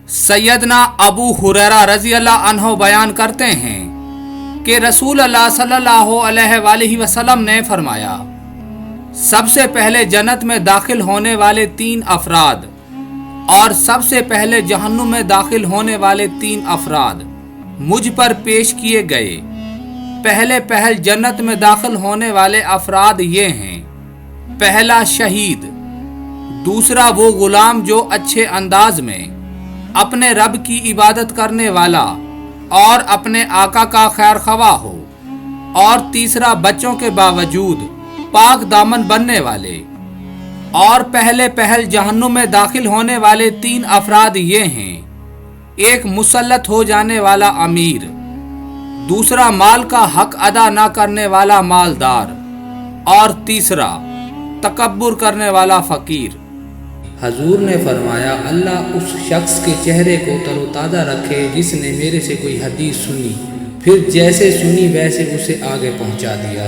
सैयदना अबू हुरैरा रज़ी अल्लाह अन्हो बयान करते हैं कि रसूल अल्लाह सल्लल्लाहु अलैहि वसल्लम ने फरमाया, सबसे पहले जन्नत में दाखिल होने वाले 3 अफराद और सबसे पहले जहन्नुम में दाखिल होने वाले 3 अफराद मुझ पर पेश किए गए। पहल जन्नत में दाखिल होने वाले अफराद ये हैं: पहला शहीद, दूसरा वो गुलाम जो अच्छे अंदाज में अपने रब की इबादत करने वाला और अपने आका का खैर ख्वाह हो, और तीसरा बच्चों के बावजूद पाक दामन बनने वाले। और पहल जहन्नुम में दाखिल होने वाले 3 अफराद ये हैं: एक मुसल्लत हो जाने वाला अमीर, दूसरा माल का हक अदा ना करने वाला मालदार, और तीसरा तकब्बुर करने वाला फकीर। हजूर ने फरमाया, अल्लाह उस शख्स के चेहरे को तरोताज़ा रखे जिसने मेरे से कोई हदीस सुनी, फिर जैसे सुनी वैसे उसे आगे पहुंचा दिया।